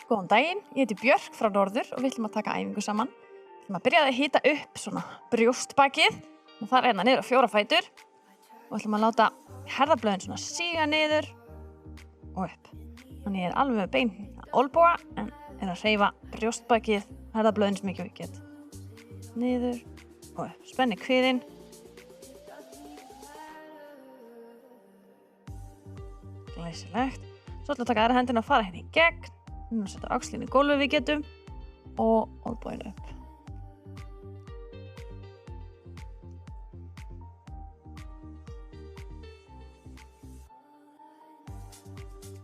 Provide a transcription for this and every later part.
Góðan daginn, ég heiti Björk frá Norður og við ætlum að taka æfingu saman. Við ætlum að byrja að hita upp svona brjóstbakið og fara hérna niður á 4 fætur og ætlum að láta herðablöðin svona síga niður og upp. Þannig ég er alveg með bein olnboga en er að hreyfa brjóstbakið, herðablöðin sem mikið við get. Niður og upp. Spenni kviðinn. Glæsilegt. Svo ætlum við að taka aðra hendina og fara hérna í gegn. Við erum að setja axlinn í gólfið við getum og olnboginn upp.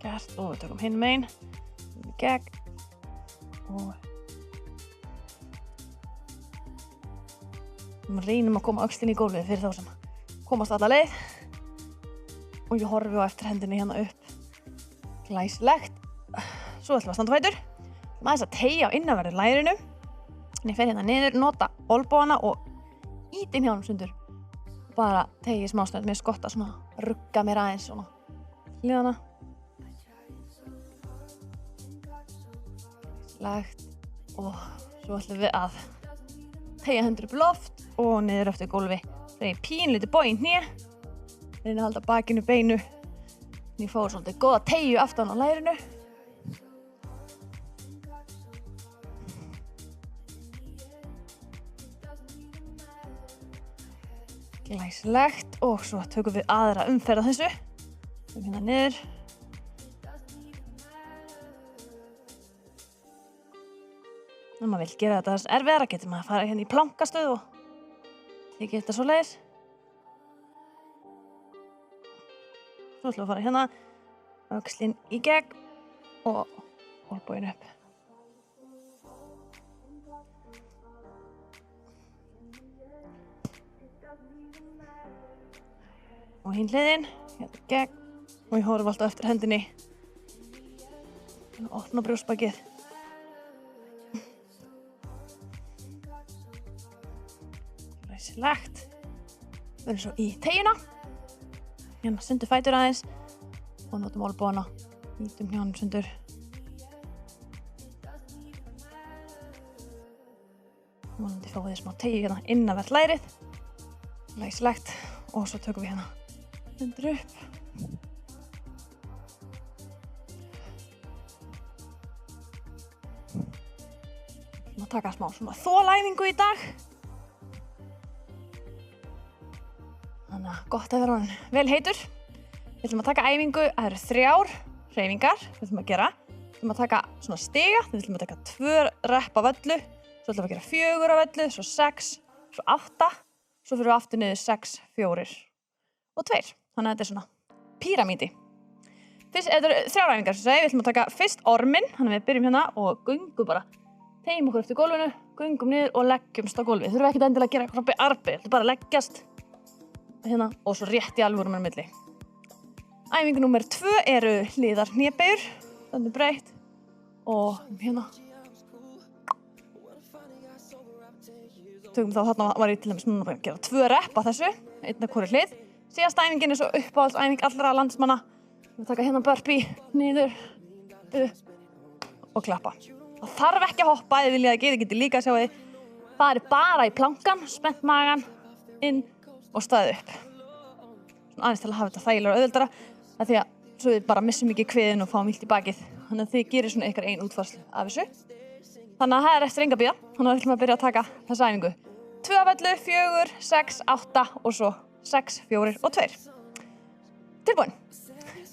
Gert og við tökum hinn megin. Í gegn og upp. Við reynum að koma axlinn í gólfið fyrir þá sem komast alla leið. Og ég horfi á eftir hendinni hérna upp. Glæsilegt. Svo ætlum við að standa á fætur. Við aðeins að teygja á innanverðu lærinu. Þannig fer hérna niður, nota olnbogana og ýta inn hjá honum sundur. Bara teygja í smásnöð, mér skott að svona rugga mér aðeins svona hliðana. Lagt og svo ætlum við að teygja hendur upp í loft og niður eftir gólfi. Þegar ég pínlítið bogið í hné. Reyna að halda bakinu beinu. Ég fór svolítið góða teygju aftan á lærinu. Glæsilegt og svo tökum við aðra umferð á þessu. Tökum hérna niður. Ef maður vill gera þetta erfiðara getur maður að fara hérna í plankastöð og tekið þetta svoleiðis. Svo ætlum við að fara hérna, öxlinn í gegn og olnboginn upp. Og hinn hliðin, hérna í gegn og ég horfi alltaf eftir hendinni. Og opna brjóstbakið. Glæsilegt. Við erum svo í teygjuna. Hérna sundur fætur aðeins og notum olnbogana. Ýtum hjá honum sundur. Vonandi fáum við smá teygju hérna innanvert lærið. Glæsilegt. Og svo tökum við hérna sundur upp. Við ætlum að taka smá svona þolæfingu í dag. Þannig að gott að vera hann vel heitur. Við ætlum að taka æfingu, það eru 3 hreyfingar við ætlum að gera. Við ætlum að taka svona stiga, við ætlum að taka 2 repp af öllu, svo ætlum við að gera 4 af öllu, svo 6, svo 8, svo fyrir við aftur niður 6, 4 og 2. Þannig að þetta er svona píramídi. Þetta eru 3 æfingar sem við ætlum að taka fyrst orminn, þannig að við byrjum hérna og göngum bara. Tegjum okkur eftir gólfinu, göngum niður og leggjumst á gólfið. Þurfum ekkert endilega að gera eitthvað arbi, þetta bara leggjast hérna og svo rétt í alvöru með milli. Æfingu númer 2 eru hliðar hnébeygjur, þannig breytt og hérna. Tökum þá þarna var ég til dæmis núna að gera 2 repp af þessu, einn af hvorri hlið. Síðasta æfingin er svo uppáhaldsæfing allra landsmanna. Við taka hérna burpee, niður, upp og klappa. Það þarf ekki að hoppa eða vilja að geta líka að sjá þið. Það er bara í plankan, spennt magan, inn og staðið upp. Svona aðeins til að hafa þetta þægilega og auðveldara. Það er því að svo við bara missum ekki kviðinn og fáum illt í bakið. Þannig að þið gerir svona ykkar ein útfærslu af þessu. Þannig að það er eftir enga bíða. Þannig að við ætlum að byrja að taka þessa æfingu. 2 af öllu, 4, 6, 8 og svo 6, 4 og 2. Tilbúin.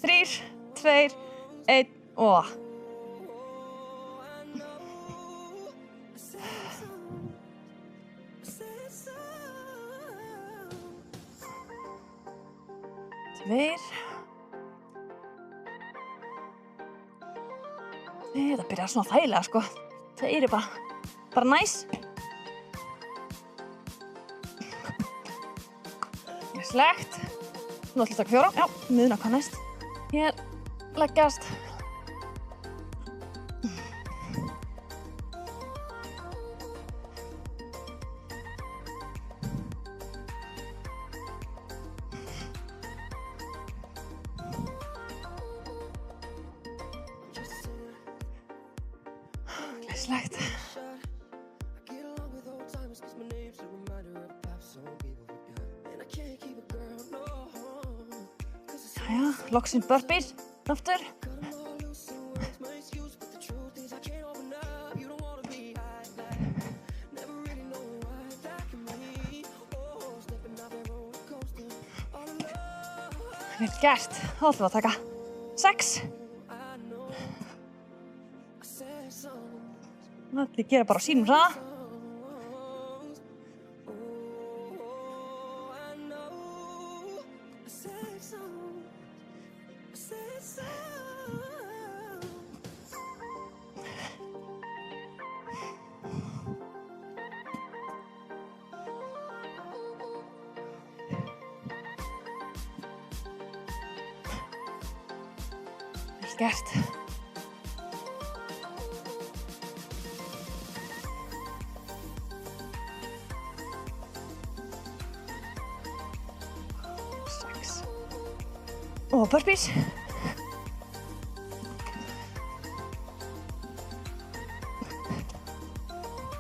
3, 2, 1 og... Þetta byrjar svona þægilega sko. 2 er bara næs. Glæsilegt. Nú ætlum við að taka 4. Já, miðuna hvað næst. Hér leggjast. Æðislegt. Jæja, loksins burpees aftur. Vel gert. Þá ætlum við að taka 6. Þetta gera bara á sínum hraða. Vel gert. Og burpees.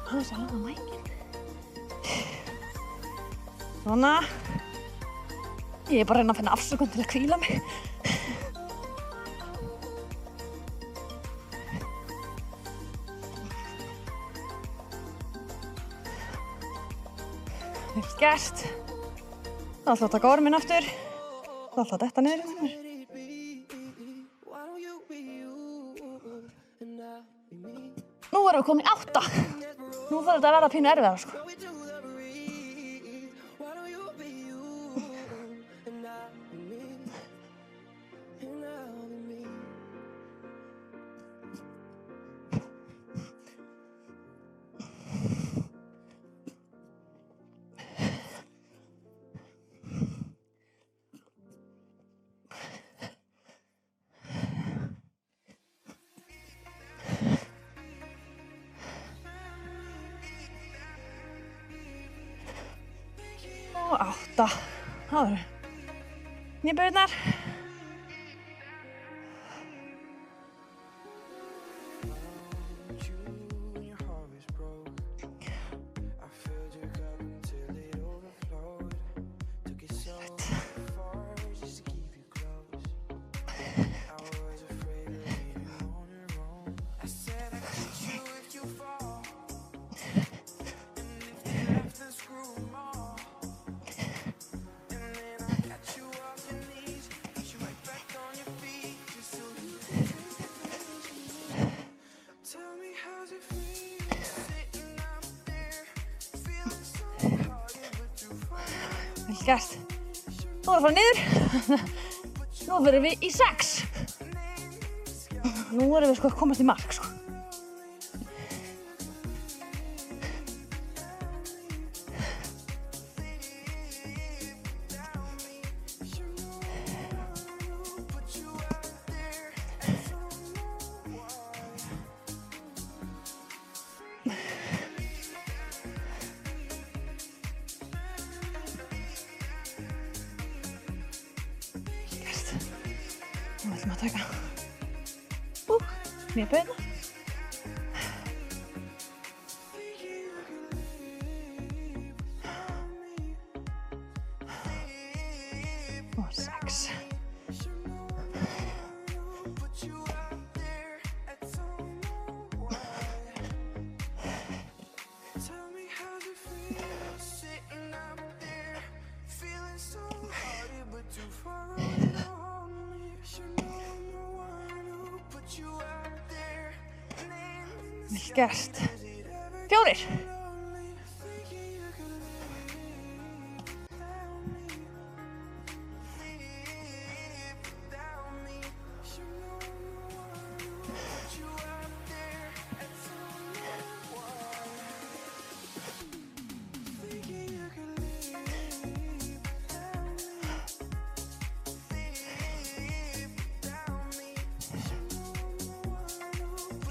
Það er alveg mækin. Svona. Ég er bara að reyna að finna afsökun til að hvíla mig. Vel gert. Það ætla að taka orminn aftur. Það ætla að detta niður hérna mér. Nú erum við komin í 8. Nú fyrir þetta að verða pínu erfiðara, sko. Og 8. Það eru nýbauðnar. Vel gert. Nú erum við að fara niður. Nú verðum við í 6. Nú erum við sko að komast í mark, sko. Nú ætlum við að taka nýbauðna. Og 6. Vel gert. 4.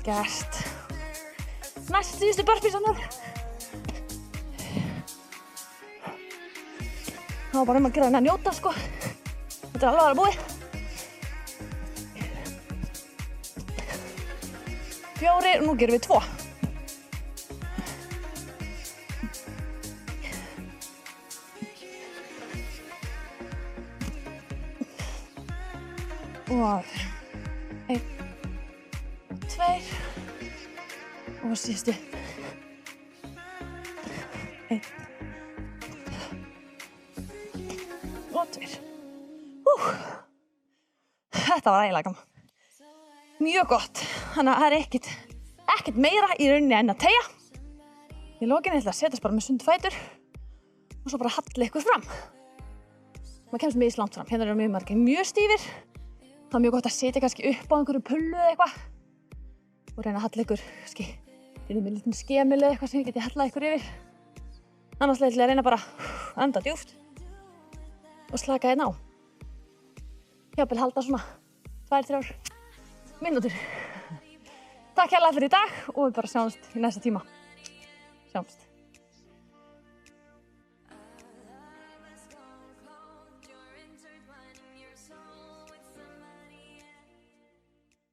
Gert. Næst síðustu burpeesanur. Það var bara að gera að njóta, sko. Þetta alveg að vera búið. 4 og nú gerum við 2. og 1, 2 og síðustu 1 og 2. Þetta var ægilega gaman. Mjög gott. Þannig að það ekkert meira í rauninni en að teygja. Í lokinni ætla að setjast bara með sundu fætur og svo bara halla ykkur fram. Maður kemst mjög langt fram. Hérna eru mjög margir mjög stífir. Það er mjög gott að setja kannski upp á einhverju pullu eða eitthvað og reyna að halla ykkur kannski inn með lítinn skemil eða eitthvað sem geti hallað ykkur yfir. Annars ætla ég að reyna bara að anda djúpt og slaka hérna á. Jafnvel halda svona 2-3 mínútur. Takk hérlega fyrir í dag og við bara sjáumst í næsta tíma. Sjáumst.